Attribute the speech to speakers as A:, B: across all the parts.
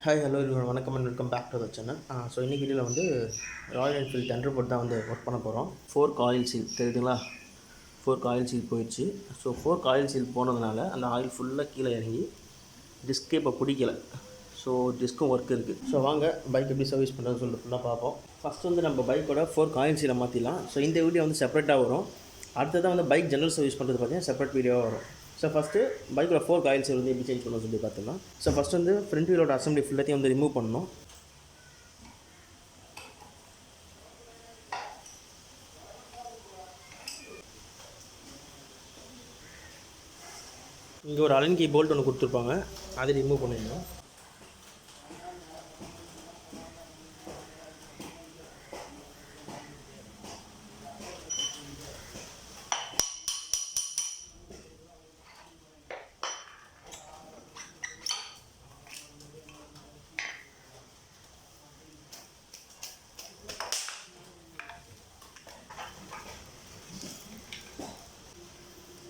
A: Hi hello everyone வணக்கம் and welcome back to the channel. So இன்றைக்கி வீடியோவில் வந்து ராயல் என்ஃபீல்ட் தண்டர்பர்ட் தான் வந்து ஒர்க் பண்ண போகிறோம். 4 ஆயில் சீல் தெரியுதுங்களா? 4 ஆயில் சீல் போயிடுச்சு. ஸோ 4 ஆயில் சீல் போனதுனால அந்த ஆயில் ஃபுல்லாக கீழே இறங்கி டிஸ்கே இப்போ பிடிக்கல. ஸோ டிஸ்க்கும் ஒர்க் இருக்குது. ஸோ வாங்க பைக் எப்படி சர்வீஸ் பண்ணுறதுன்னு சொல்லிட்டு ஃபுல்லாக பார்ப்போம். ஃபஸ்ட்டு வந்து நம்ம பைக்கோட 4 ஆயில் சீலை மாற்றிடலாம். ஸோ இந்த வீடியோ வந்து செப்பரேட்டாக வரும். அடுத்ததான் வந்து பைக் ஜெனரல் சர்வீஸ் பண்ணுறது பார்த்தீங்கன்னா செப்பரேட் வீடியோவாக வரும். ஸோ ஃபஸ்ட்டு பைக்கோட 4 ஆயில் சீல் வந்து எப்படி சேஞ்ச் பண்ணணும்னு சொல்லி பார்த்துக்கலாம். ஸோ ஃபஸ்ட்டு வந்து ஃப்ரண்ட் வீலோட அசம்பிளி ஃபுல்லாத்தையும் வந்து ரிமூவ் பண்ணணும். இங்கே ஒரு அலன் கீ போல்ட் ஒன்று கொடுத்துருப்பாங்க, அதை ரிமூவ் பண்ணிடணும்.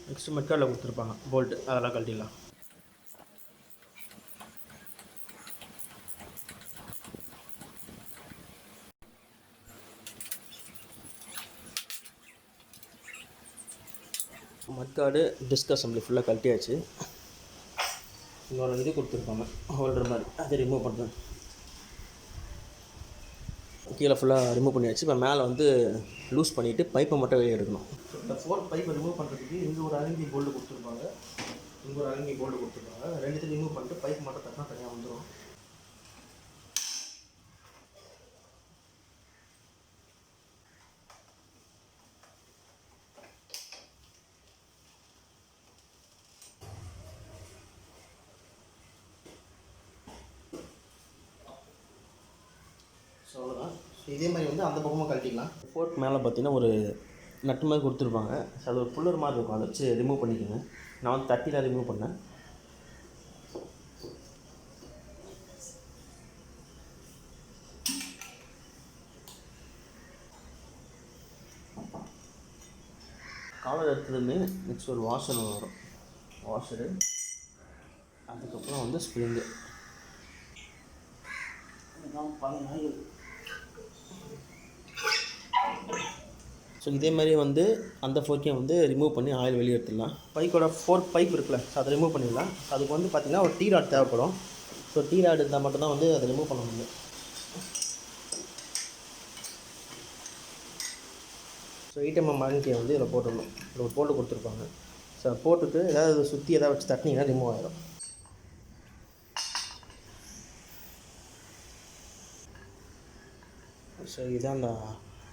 A: நெக்ஸ்ட்டு மெட்கார்டில் கொடுத்துருப்பாங்க போல்ட்டு, அதெல்லாம் கழட்டிடலாம். மெட்கார்டு டிஸ்க் அசம்பிளி ஃபுல்லாக கழட்டியாச்சு. இன்னொரு இது கொடுத்துருப்பாங்க ஹோல்டர் மாதிரி, அதை ரிமூவ் பண்ணுறேன். கீழே ஃபுல்லாக ரிமூவ் பண்ணியாச்சு. இப்போ மேலே வந்து லூஸ் பண்ணிவிட்டு பைப்பை மட்டும் வெளியே எடுக்கணும். இந்த 4 பைப்பை ரிமூவ் பண்ணுறதுக்கு இங்கே ஒரு அலங்கி போல்டு கொடுத்துருப்பாங்க, இங்கே ஒரு அலங்கி போல்டு கொடுத்துருப்பாங்க. ரெண்டுத்தையும் ரிமூவ் பண்ணிட்டு பைப் மட்டும் தட்டினா தனியாக வந்துடும். ஸோ அவ்வளோதான். ஸோ இதே மாதிரி வந்து அந்த பக்கமாக கழட்டிக்கலாம். ஃபோர்க் மேலே பார்த்தீங்கன்னா ஒரு நட்டு மாதிரி கொடுத்துருப்பாங்க. ஸோ அது ஒரு புல்லர் மாதிரி இருக்கும், அதை வச்சு ரிமூவ் பண்ணிக்கோங்க. நான் வந்து தட்டியில் ரிமூவ் பண்ணேன். காலர் எடுத்ததுமே நெக்ஸ்ட் ஒரு வாஷர் வரும். வாஷரு, அதுக்கப்புறம் வந்து ஸ்ப்ரிங்கு. ஸோ இதே மாதிரி வந்து அந்த ஃபோர்க்கையும் வந்து ரிமூவ் பண்ணி ஆயில் வெளியே எடுத்துடலாம். பைக்கோட 4 பைப் இருக்குல்ல, ஸோ அதை ரிமூவ் பண்ணிடலாம். அதுக்கு வந்து பார்த்திங்கன்னா ஒரு டீ ராட் தேவைப்படும். ஸோ டீ ராட் இருந்தால் மட்டும்தான் வந்து அதை ரிமூவ் பண்ண முடியும். ஸோ 8mm மானிட்டியை வந்து இதில் போட்டுடணும். இதில் ஒரு போட்டு கொடுத்துருப்பாங்க. ஸோ போட்டுட்டு ஏதாவது சுற்றி எதாவது வச்சு தட்டினீங்கன்னா ரிமூவ் ஆகிடும். ஸோ இதுதான் அந்த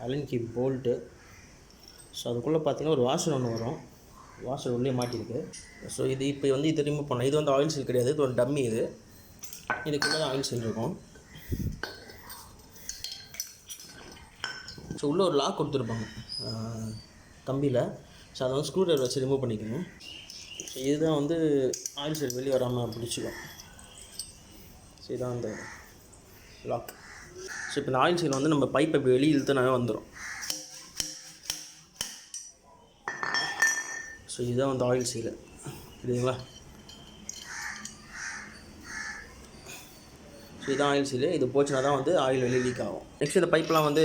A: அலன் கீ போல்ட்டு. ஸோ அதுக்குள்ளே பார்த்தீங்கன்னா ஒரு வாஷர் ஒன்று வரும், வாஷர் உள்ளே மாட்டிருக்கு. ஸோ இது இப்போ வந்து இது ரிமூவ் பண்ணலாம். இது வந்து ஆயில் சீல் கிடையாது, இது ஒரு டம்மி. இதுக்குள்ளே தான் ஆயில் சீல் இருக்கும். ஸோ உள்ளே ஒரு லாக் கொடுத்துருப்பாங்க கம்பியில். ஸோ அதை வந்து ஸ்க்ரூ ட்ரைவர் வச்சு ரிமூவ் பண்ணிக்கணும். ஸோ இதுதான் வந்து ஆயில் சீல் வெளியே வராமல் பிடிச்சிக்கும். ஸோ இதுதான் அந்த லாக். ஸோ இப்போ இந்த ஆயில் சீல் வந்து நம்ம பைப்பை இப்போ வெளியே இழுத்துனாவே வந்துடும். ஸோ இதுதான் வந்து ஆயில் சீலு, புரியுதுங்களா? ஸோ இதுதான் ஆயில் சீலு. இது போச்சுன்னா தான் வந்து ஆயில் வெளியே லீக் ஆகும். நெக்ஸ்ட் இந்த பைப்லாம் வந்து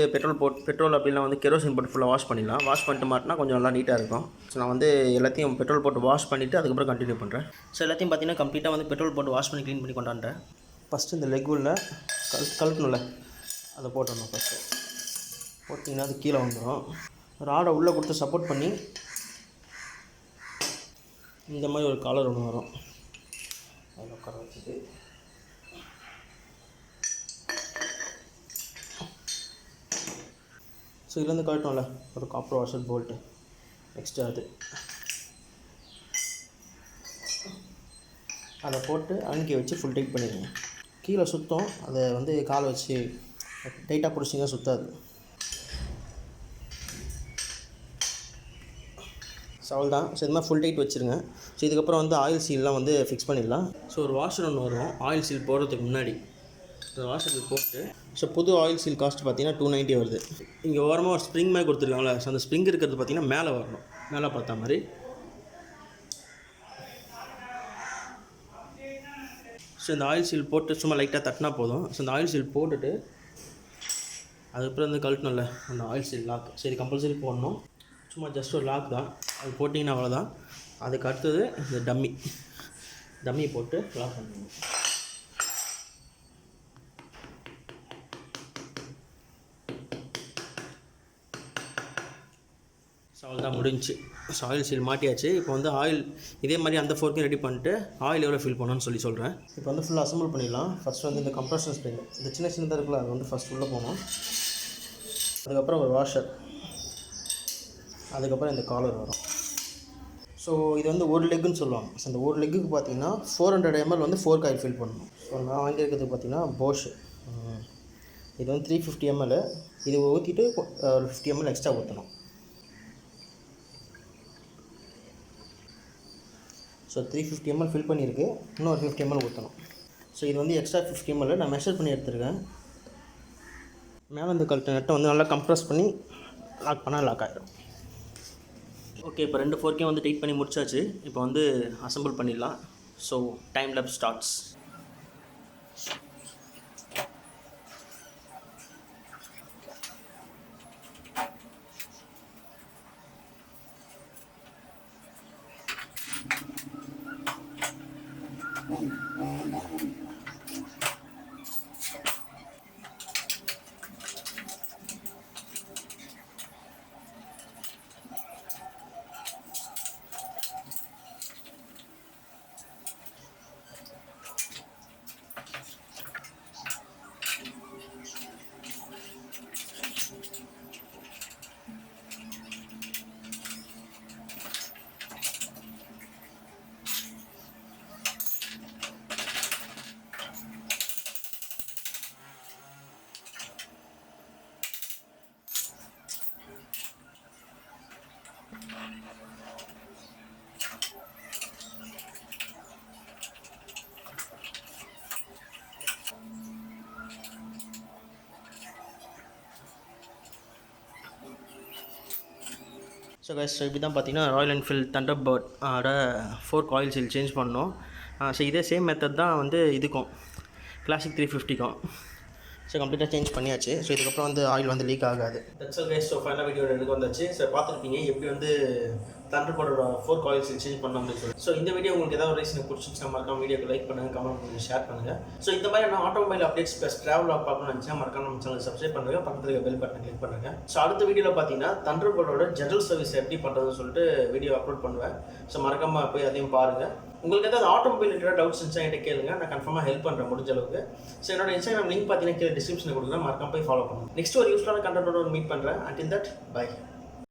A: பெட்ரோல் அப்படிலாம் வந்து கெரோசின் போட்டு ஃபுல்லாக வாஷ் பண்ணிடலாம். வாஷ் பண்ணிட்டு மாட்டினா கொஞ்சம் நல்லா நீட்டாக இருக்கும். ஸோ நான் வந்து எல்லாத்தையும் பெட்ரோல் போட்டு வாஷ் பண்ணிவிட்டு அதுக்கப்புறம் கண்டினியூ பண்ணுறேன். ஸோ எல்லாத்தையும் பார்த்தீங்கன்னா கம்ப்ளீட்டாக வந்து பெட்ரோல் போட்டு வாஷ் பண்ணி க்ளீன் பண்ணி கொண்டாண்டேன். ஃபஸ்ட்டு இந்த லெக் உள்ள கழட்டணும்ல, அதை போட்டணும். ஃபஸ்ட்டு போட்டிங்கன்னா அது கீழே வந்துடும். ராடை உள்ளே கொடுத்து சப்போர்ட் பண்ணி இந்த மாதிரி ஒரு காலர் ஒன்று வரும், அதில் உட்கார வச்சுட்டு ஸோ இதுலேருந்து கழட்டோம்ல ஒரு காப்பர் வாஷர் போல்ட்டு. நெக்ஸ்ட்டு அதை போட்டு அணுக்கி வச்சு ஃபுல் டைட் பண்ணிடுங்க. கீழே சுத்தம், அதை வந்து காலை வச்சு டைட்டாக பிடிச்சிங்க, சுத்தாது. ஸோ அவ்வளோதான். ஸோ இது மாதிரி ஃபுல் டைட் வச்சுருங்க. ஸோ இதுக்கப்புறம் வந்து ஆயில் சீல்லாம் வந்து ஃபிக்ஸ் பண்ணிடலாம். ஸோ ஒரு வாஷர் ஒன்று வரும் ஆயில் சீல் போடுறதுக்கு முன்னாடி. இந்த வாஷர் போட்டு ஸோ புது ஆயில் சீல் காஸ்ட் பார்த்தீங்கன்னா 290 வருது. இங்கே ஓரமாக ஒரு ஸ்ப்ரிங் மாதிரி கொடுத்துருக்காங்களா, ஸோ அந்த ஸ்ப்ரிங் இருக்கிறது பார்த்திங்கன்னா மேலே வரணும், மேலே பார்த்தா மாதிரி. ஸோ இந்த ஆயில் சீல் போட்டு சும்மா லைட்டாக தட்டினா போதும். ஸோ இந்த ஆயில் சீல் போட்டுட்டு அதுக்கப்புறம் வந்து கழட்டணும்ல அந்த ஆயில் சீல் லாக். சரி கம்பல்சரி போடணும். சும்மா ஜஸ்ட் ஒரு லாக் தான், அது போட்டிங்கன்னா அவ்வளோதான். அதுக்கு அடுத்தது இந்த டம்மி போட்டு லாக் பண்ணணும். ஸோ அவ்வளோதான் முடிஞ்சு. ஸோ ஆயில் சீல் மாட்டியாச்சு. இப்போ வந்து ஆயில் இதே மாதிரி அந்த ஃபோர்க்கையும் ரெடி பண்ணிட்டு ஆயில் எவ்வளோ ஃபில் பண்ணணும்னு சொல்கிறேன். இப்போ வந்து ஃபுல்லாக அசம்பிள் பண்ணிடலாம். ஃபஸ்ட்டு வந்து இந்த கம்ப்ரஷன் ஸ்ப்ரிங், இந்த சின்னதாக இருக்குல்ல, அது வந்து ஃபஸ்ட் உள்ளே போகணும். அதுக்கப்புறம் ஒரு வாஷர், அதுக்கப்புறம் இந்த காலர் வரும். ஸோ இது வந்து ஒரு லெக்குன்னு சொல்லுவாங்க. ஸோ அந்த ஒரு லெக்குக்கு பார்த்தீங்கன்னா 400 ml வந்து 4 காயில் ஃபில் பண்ணணும். ஸோ நான் வாங்கியிருக்கிறது பார்த்தீங்கன்னா போஷ், இது வந்து 350 ml. இது ஊற்றிட்டு ஒரு 50 ml எக்ஸ்ட்ரா ஊற்றணும். ஸோ 350 ml ஃபில் பண்ணியிருக்கு, இன்னும் ஒரு 50 ml ஊற்றணும். ஸோ இது வந்து எக்ஸ்ட்ரா 50 ml நான் மெஷர் பண்ணி எடுத்துருக்கேன். மேலே இந்த நெட்டை வந்து நல்லா கம்ப்ரஸ் பண்ணி லாக் பண்ணால் லாக் ஆகிடும். ஓகே, இப்போ 2 ஃபோர்க்கையும் வந்து டைட் பண்ணி முடிச்சாச்சு. இப்போ வந்து அசம்பிள் பண்ணிடலாம். So time labs starts. So guys, இப்படி தான் பார்த்தீங்கன்னா Royal Enfield Thunderbird 4 oil seal change பண்ணோம். ஸோ இதே சேம் மெத்தட் தான் வந்து இதுக்கும் கிளாசிக் 350க்கும். ஸோ கம்ப்ளீட்டாக சேஞ்ச் பண்ணியாச்சு. ஸோ இதுக்கப்புறம் வந்து ஆயில் வந்து லீக் ஆகாது. That's all guys. So final video எடுக்க வந்தாச்சு. ஸோ பார்த்துருப்பீங்க எப்படி வந்து தண்டர்பர்டோட 4 ஆயில் சீல் சேஞ்ச் பண்ணோம் அப்படின்னு சொல்லி. ஸோ இந்த வீடியோ உங்களுக்கு ஏதாவது ஒரு ரீசன் பிடிச்சிச்சுன்னா மறக்காம வீடியோக்கு லைக் பண்ணுங்கள், கமெண்ட் பண்ணுங்கள், ஷேர் பண்ணுங்கள். ஸோ இந்த மாதிரி நான் ஆட்டோமொபைல் அப்டேட்ஸ் ப்ளஸ் ட்ராவல் பார்க்கணும்னு நினச்சா மறக்காம நம்ம சேனல் சப்ஸ்கிரைப் பண்ணுங்கள், பக்கத்தில் இருக்க பெல் பட்டன் கிளிக் பண்ணுங்கள். ஸோ அடுத்த வீடியோவில் பார்த்தீங்கன்னா தண்டர்பர்டோட ஜெனரல் சர்வீஸ் எப்படி பண்ணுறதுன்னு சொல்லிட்டு வீடியோ அப்லோட் பண்ணுவேன். ஸோ மறக்காமல் போய் அதையும் பாருங்கள். உங்களுக்கு ஏதாவது ஆட்டோமொபைல் ரிலேட்டட் டவுட்ஸ் இருந்துச்சா என்கிட்ட கேளுங்க, நான் கன்ஃபார்மாக ஹெல்ப் பண்ணுறேன் முடிஞ்ச அளவுக்கு. ஸோ என்னோட இன்ஸ்டாகிராம் லிங்க் பார்த்தீங்கன்னா கீழே டிஸ்கிரிப்ஷனில் கொடுக்குறேன், மறக்காம போய் ஃபாலோ பண்ணுங்கள். நெக்ஸ்ட் ஒரு யூஸ்ஃபுல்லான கண்டென்ட்டோட மீட் பண்ணுறேன். Until that by.